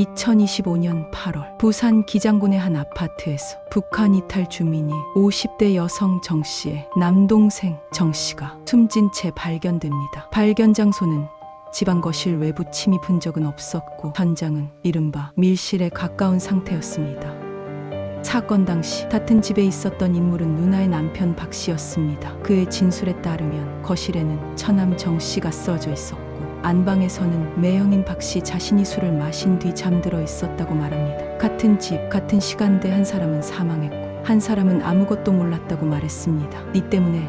2025년 8월 부산 기장군의 한 아파트에서 북한 이탈 주민이 50대 여성 정 씨의 남동생 정 씨가 숨진 채 발견됩니다. 발견 장소는 집안 거실 외부 침입 흔적은 없었고 현장은 이른바 밀실에 가까운 상태였습니다. 사건 당시 같은 집에 있었던 인물은 누나의 남편 박 씨였습니다. 그의 진술에 따르면 거실에는 처남 정 씨가 쓰러져 있었고 안방에서는 매형인 박 씨 자신이 술을 마신 뒤 잠들어 있었다고 말합니다. 같은 집, 같은 시간대 한 사람은 사망했고 한 사람은 아무것도 몰랐다고 말했습니다. 이 때문에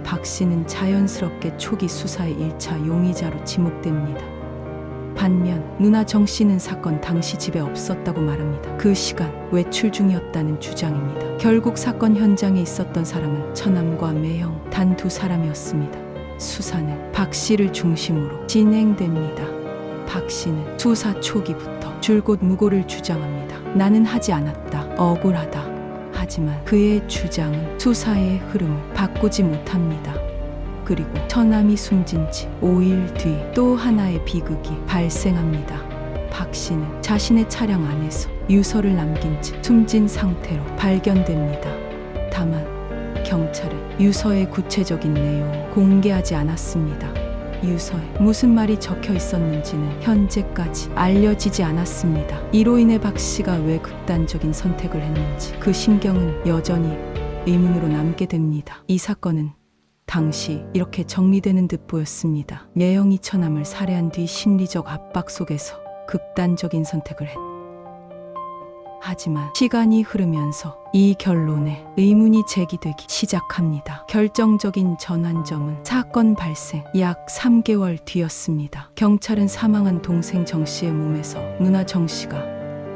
박 씨는 자연스럽게 초기 수사의 1차 용의자로 지목됩니다. 반면 누나 정 씨는 사건 당시 집에 없었다고 말합니다. 그 시간 외출 중이었다는 주장입니다. 결국 사건 현장에 있었던 사람은 처남과 매형 단 두 사람이었습니다. 수사는 박 씨를 중심으로 진행됩니다. 박 씨는 수사 초기부터 줄곧 무고를 주장합니다. 나는 하지 않았다. 억울하다. 하지만 그의 주장은 수사의 흐름을 바꾸지 못합니다. 그리고 처남이 숨진 지 5일 뒤 또 하나의 비극이 발생합니다. 박 씨는 자신의 차량 안에서 유서를 남긴 채 숨진 상태로 발견됩니다. 다만 경찰은 유서의 구체적인 내용을 공개하지 않았습니다. 유서에 무슨 말이 적혀 있었는지는 현재까지 알려지지 않았습니다. 이로 인해 박 씨가 왜 극단적인 선택을 했는지 그 심경은 여전히 의문으로 남게 됩니다. 이 사건은 당시 이렇게 정리되는 듯 보였습니다. 매형이 처남을 살해한 뒤 심리적 압박 속에서 극단적인 선택을 했다. 하지만 시간이 흐르면서 이 결론에 의문이 제기되기 시작합니다. 결정적인 전환점은 사건 발생 약 3개월 뒤였습니다. 경찰은 사망한 동생 정 씨의 몸에서 누나 정 씨가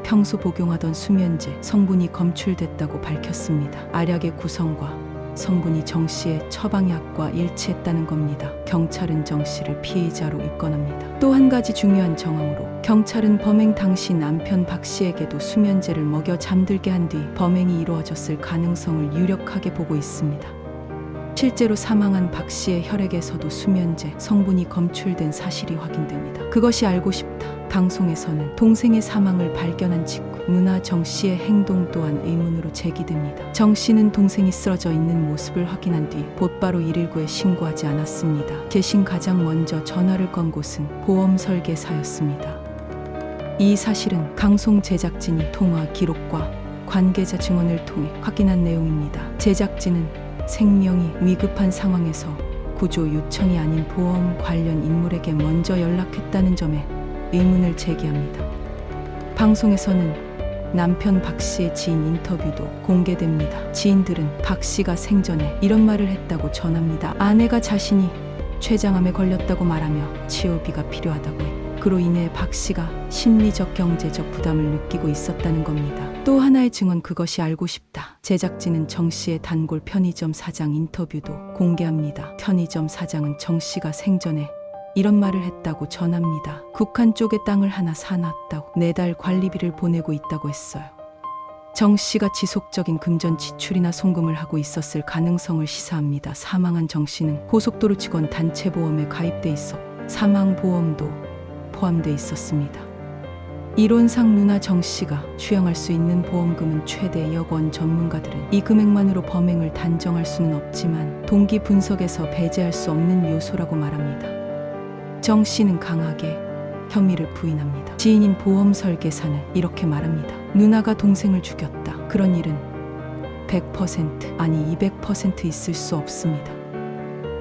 평소 복용하던 수면제 성분이 검출됐다고 밝혔습니다. 알약의 구성과 성분이 정 씨의 처방약과 일치했다는 겁니다. 경찰은 정 씨를 피의자로 입건합니다. 또 한 가지 중요한 정황으로 경찰은 범행 당시 남편 박 씨에게도 수면제를 먹여 잠들게 한 뒤 범행이 이루어졌을 가능성을 유력하게 보고 있습니다. 실제로 사망한 박 씨의 혈액에서도 수면제 성분이 검출된 사실이 확인됩니다. 그것이 알고 싶다. 방송에서는 동생의 사망을 발견한 직후 누나 정 씨의 행동 또한 의문으로 제기됩니다. 정 씨는 동생이 쓰러져 있는 모습을 확인한 뒤 곧바로 119에 신고하지 않았습니다. 대신 가장 먼저 전화를 건 곳은 보험 설계사였습니다. 이 사실은 방송 제작진이 통화 기록과 관계자 증언을 통해 확인한 내용입니다. 제작진은 생명이 위급한 상황에서 구조 요청이 아닌 보험 관련 인물에게 먼저 연락했다는 점에 의문을 제기합니다. 방송에서는 남편 박 씨의 지인 인터뷰도 공개됩니다. 지인들은 박 씨가 생전에 이런 말을 했다고 전합니다. 아내가 자신이 췌장암에 걸렸다고 말하며 치료비가 필요하다고 했고 그로 인해 박 씨가 심리적 경제적 부담을 느끼고 있었다는 겁니다. 또 하나의 증언 그것이 알고 싶다. 제작진은 정 씨의 단골 편의점 사장 인터뷰도 공개합니다. 편의점 사장은 정 씨가 생전에 이런 말을 했다고 전합니다. 북한 쪽에 땅을 하나 사놨다고 4달 관리비를 보내고 있다고 했어요. 정 씨가 지속적인 금전 지출이나 송금을 하고 있었을 가능성을 시사합니다. 사망한 정 씨는 고속도로 직원 단체 보험에 가입돼 있어 사망보험도 포함돼 있었습니다. 이론상 누나 정 씨가 수령할 수 있는 보험금은 최대 1억 원. 전문가들은 이 금액만으로 범행을 단정할 수는 없지만 동기 분석에서 배제할 수 없는 요소라고 말합니다. 정 씨는 강하게 혐의를 부인합니다. 지인인 보험 설계사는 이렇게 말합니다. 누나가 동생을 죽였다. 그런 일은 100% 아니 200% 있을 수 없습니다.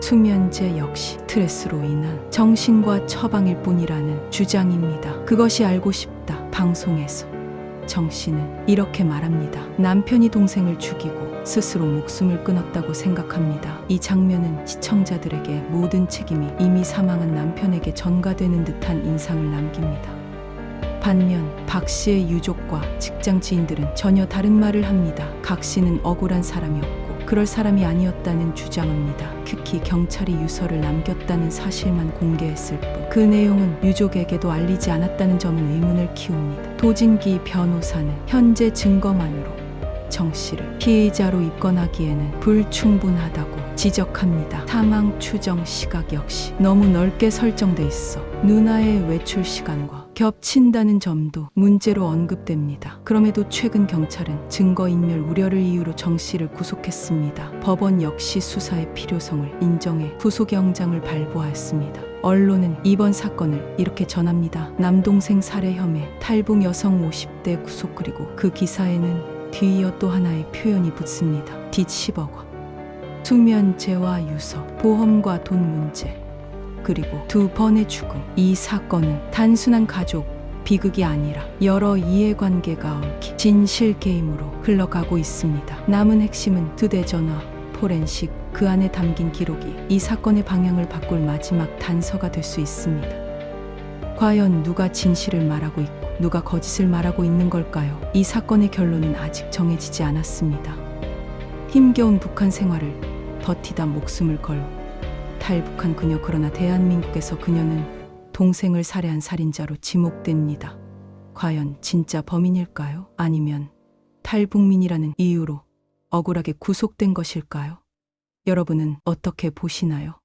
수면제 역시 스트레스로 인한 정신과 처방일 뿐이라는 주장입니다. 그것이 알고 싶다. 방송에서 정 씨는 이렇게 말합니다. 남편이 동생을 죽이고 스스로 목숨을 끊었다고 생각합니다. 이 장면은 시청자들에게 모든 책임이 이미 사망한 남편에게 전가되는 듯한 인상을 남깁니다. 반면 박 씨의 유족과 직장 지인들은 전혀 다른 말을 합니다. 각 씨는 억울한 사람이었고 그럴 사람이 아니었다는 주장합니다. 특히 경찰이 유서를 남겼다는 사실만 공개했을 뿐 그 내용은 유족에게도 알리지 않았다는 점은 의문을 키웁니다. 도진기 변호사는 현재 증거만으로 정 씨를 피의자로 입건하기에는 불충분하다고 지적합니다. 사망 추정 시각 역시 너무 넓게 설정돼 있어 누나의 외출 시간과 겹친다는 점도 문제로 언급됩니다. 그럼에도 최근 경찰은 증거인멸 우려를 이유로 정 씨를 구속했습니다. 법원 역시 수사의 필요성을 인정해 구속영장을 발부하였습니다. 언론은 이번 사건을 이렇게 전합니다. 남동생 살해 혐의, 탈북 여성 50대 구속. 그리고 그 기사에는 뒤이어 또 하나의 표현이 붙습니다. 빚 10억 원, 수면제와 유서, 보험과 돈 문제, 그리고 2번의 죽음. 이 사건은 단순한 가족 비극이 아니라 여러 이해관계가 얽힌 진실 게임으로 흘러가고 있습니다. 남은 핵심은 휴대전화, 포렌식, 그 안에 담긴 기록이 이 사건의 방향을 바꿀 마지막 단서가 될 수 있습니다. 과연 누가 진실을 말하고 있고 누가 거짓을 말하고 있는 걸까요? 이 사건의 결론은 아직 정해지지 않았습니다. 힘겨운 북한 생활을 버티다 목숨을 걸고 탈북한 그녀. 그러나 대한민국에서 그녀는 동생을 살해한 살인자로 지목됩니다. 과연 진짜 범인일까요? 아니면 탈북민이라는 이유로 억울하게 구속된 것일까요? 여러분은 어떻게 보시나요?